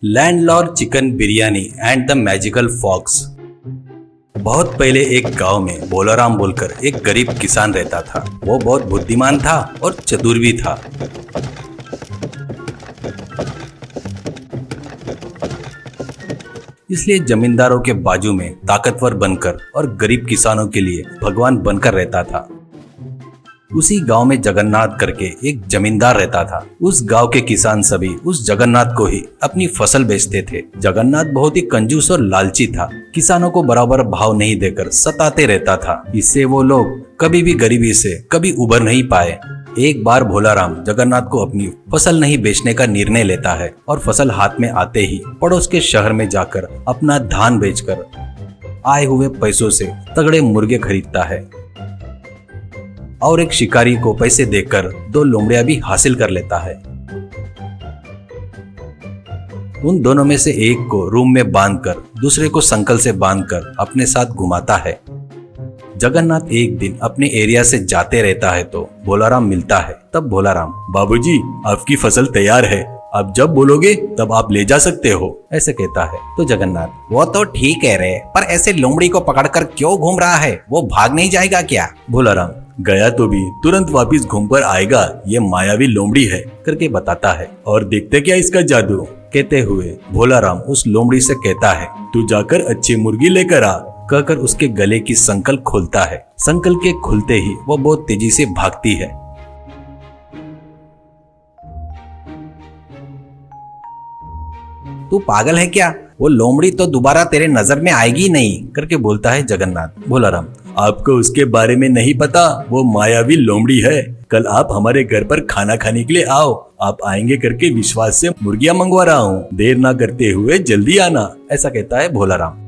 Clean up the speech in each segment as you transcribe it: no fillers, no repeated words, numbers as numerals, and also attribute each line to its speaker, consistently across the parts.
Speaker 1: Landlord chicken biryani and the magical fox. बहुत पहले एक गांव में भोलाराम बोलकर एक गरीब किसान रहता था। वो बहुत बुद्धिमान था और चतुर भी था। इसलिए जमींदारों के बाजू में ताकतवर बनकर और गरीब किसानों के लिए भगवान बनकर रहता था। उसी गांव में जगन्नाथ करके एक जमींदार रहता था। उस गांव के किसान सभी उस जगन्नाथ को ही अपनी फसल बेचते थे। जगन्नाथ बहुत ही कंजूस और लालची था। किसानों को बराबर भाव नहीं देकर सताते रहता था। इससे वो लोग कभी भी गरीबी से कभी उबर नहीं पाए। एक बार भोलाराम जगन्नाथ को अपनी फसल नहीं बेचने का निर्णय लेता है और फसल हाथ में आते ही पड़ोस के शहर में जाकर अपना धान बेचकर आए हुए पैसों से तगड़े मुर्गे खरीदता है और एक शिकारी को पैसे देकर 2 लोमड़ियां भी हासिल कर लेता है। उन दोनों में से एक को रूम में बांधकर दूसरे को संकल से बांधकर अपने साथ घुमाता है। जगन्नाथ एक दिन अपने एरिया से जाते रहता है तो भोलाराम मिलता है। तब भोलाराम, बाबूजी आपकी फसल तैयार है, आप जब बोलोगे तब आप ले जा सकते हो, ऐसे कहता है। तो जगन्नाथ,
Speaker 2: वो तो ठीक कह रहे, पर ऐसे लोमड़ी को पकड़कर क्यों घूम रहा है? वो भाग नहीं जाएगा क्या?
Speaker 1: भोलाराम, गया तो भी तुरंत वापिस घूमकर आएगा, ये मायावी लोमड़ी है, करके बताता है। और देखते क्या इसका जादू। कहते हुए भोलाराम उस लोमड़ी से कहता है, तू जाकर अच्छी मुर्गी लेकर आ, कहकर उसके गले की संकल खोलता है। संकल के खुलते ही वो बहुत तेजी से भागती है।
Speaker 2: तू पागल है क्या? वो लोमड़ी तो दोबारा तेरे नजर में आएगी नहीं,
Speaker 1: करके बोलता है जगन्नाथ। भोलाराम, आपको उसके बारे में नहीं पता, वो मायावी लोमड़ी है। कल आप हमारे घर पर खाना खाने के लिए आओ, आप आएंगे करके विश्वास से मुर्गियां मंगवा रहा हूँ, देर ना करते हुए जल्दी आना, ऐसा कहता है भोलाराम।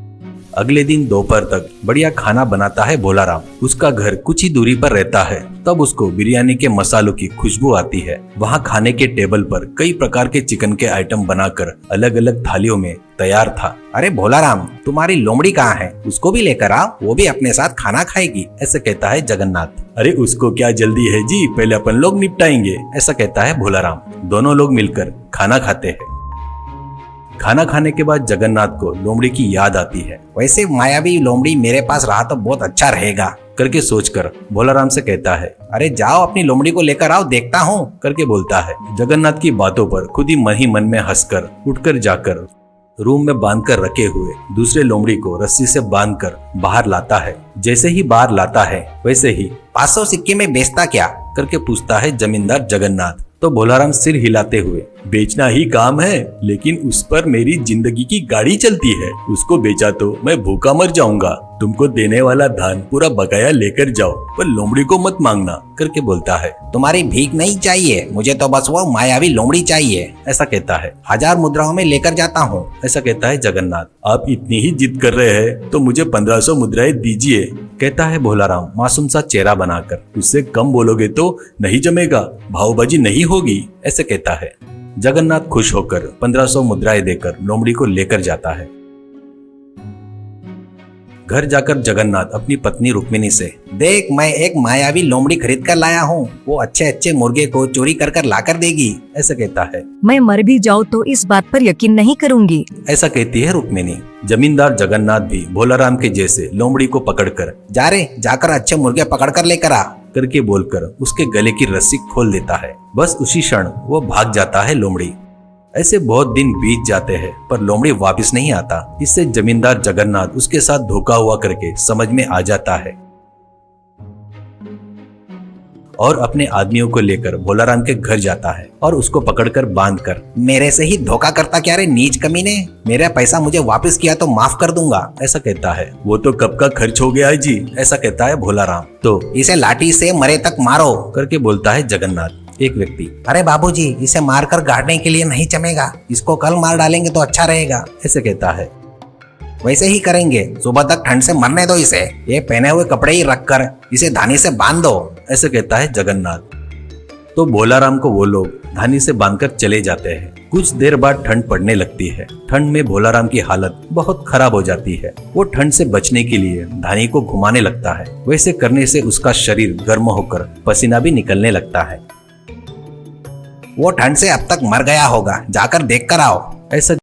Speaker 1: अगले दिन दोपहर तक बढ़िया खाना बनाता है भोलाराम। उसका घर कुछ ही दूरी पर रहता है। तब उसको बिरयानी के मसालों की खुशबू आती है। वहाँ खाने के टेबल पर कई प्रकार के चिकन के आइटम बनाकर अलग अलग थालियों में तैयार था।
Speaker 2: अरे भोलाराम, तुम्हारी लोमड़ी कहाँ है? उसको भी लेकर आओ, वो भी अपने साथ खाना खाएगी,
Speaker 1: ऐसे कहता है जगन्नाथ। अरे उसको क्या जल्दी है जी, पहले अपन लोग निपटाएंगे, ऐसा कहता है भोलाराम। दोनों लोग मिलकर खाना खाते हैं। खाना खाने के बाद जगन्नाथ को लोमड़ी की याद आती है।
Speaker 2: वैसे मायावी लोमड़ी मेरे पास रहा तो बहुत अच्छा रहेगा,
Speaker 1: करके सोचकर भोलाराम से कहता है,
Speaker 2: अरे जाओ अपनी लोमड़ी को लेकर आओ, देखता हूँ,
Speaker 1: करके बोलता है। जगन्नाथ की बातों पर खुद ही मन में हंसकर उठकर जाकर रूम में बांधकर रखे हुए दूसरे लोमड़ी को रस्सी से बांधकर बाहर लाता है। जैसे ही बाहर लाता है वैसे ही
Speaker 2: 500 सिक्के में बेचता क्या,
Speaker 1: करके पूछता है जमींदार जगन्नाथ। तो भोलाराम सिर हिलाते हुए, बेचना ही काम है, लेकिन उस पर मेरी जिंदगी की गाड़ी चलती है, उसको बेचा तो मैं भूखा मर जाऊंगा। तुमको देने वाला धान पूरा बकाया लेकर जाओ, पर लोमड़ी को मत मांगना, करके बोलता है।
Speaker 2: तुम्हारी भीख नहीं चाहिए मुझे, तो बस वो मायावी लोमड़ी चाहिए,
Speaker 1: ऐसा कहता है।
Speaker 2: 1000 मुद्राओं में लेकर जाता हूँ,
Speaker 1: ऐसा कहता है जगन्नाथ। आप इतनी ही जिद कर रहे हैं तो मुझे 1500 मुद्राएं दीजिए, कहता है भोलाराम मासूम सा चेहरा बनाकर। उससे कम बोलोगे तो नहीं जमेगा, भावबाजी नहीं होगी, ऐसे कहता है। जगन्नाथ खुश होकर 1500 मुद्राएं देकर लोमड़ी को लेकर जाता है। घर जाकर जगन्नाथ अपनी पत्नी रुक्मिणी से,
Speaker 2: देख मैं एक मायावी लोमड़ी खरीद कर लाया हूँ, वो अच्छे अच्छे मुर्गे को चोरी कर लाकर देगी,
Speaker 1: ऐसा कहता है।
Speaker 3: मैं मर भी जाऊँ तो इस बात पर यकीन नहीं करूँगी,
Speaker 1: ऐसा कहती है रुक्मिणी। जमींदार जगन्नाथ भी भोलाराम के जैसे लोमड़ी को पकड़कर,
Speaker 2: जा रे जाकर अच्छे मुर्गे पकड़ कर लेकर आ,
Speaker 1: करके बोलकर उसके गले की रस्सी खोल देता है। बस उसी क्षण वो भाग जाता है लोमड़ी। ऐसे बहुत दिन बीत जाते हैं पर लोमड़ी वापस नहीं आता। इससे जमींदार जगन्नाथ उसके साथ धोखा हुआ करके समझ में आ जाता है और अपने आदमियों को लेकर भोलाराम के घर जाता है और उसको पकड़कर बांधकर,
Speaker 2: मेरे से ही धोखा करता क्या रे नीच कमीने, मेरा पैसा मुझे वापस किया तो माफ कर दूंगा,
Speaker 1: ऐसा कहता है। वो तो कब का खर्च हो गया है जी, ऐसा कहता है भोलाराम। तो
Speaker 2: इसे लाठी से मरे तक मारो,
Speaker 1: करके बोलता है जगन्नाथ। एक व्यक्ति,
Speaker 2: अरे बाबूजी इसे मारकर गाड़ने के लिए नहीं जमेगा, इसको कल मार डालेंगे तो अच्छा रहेगा,
Speaker 1: ऐसे कहता है।
Speaker 2: वैसे ही करेंगे, सुबह तक ठंड से मरने दो इसे, ये पहने हुए कपड़े ही रखकर इसे धानी से बांध दो,
Speaker 1: ऐसे कहता है जगन्नाथ। तो भोलाराम को वो लोग धानी से बांधकर चले जाते हैं। कुछ देर बाद ठंड पड़ने लगती है। ठंड में भोलाराम की हालत बहुत खराब हो जाती है। वो ठंड से बचने के लिए धानी को घुमाने लगता है। वैसे करने से उसका शरीर गर्म होकर पसीना भी निकलने लगता है।
Speaker 2: वो ठंड से अब तक मर गया होगा, जाकर देख कर आओ,
Speaker 1: ऐसा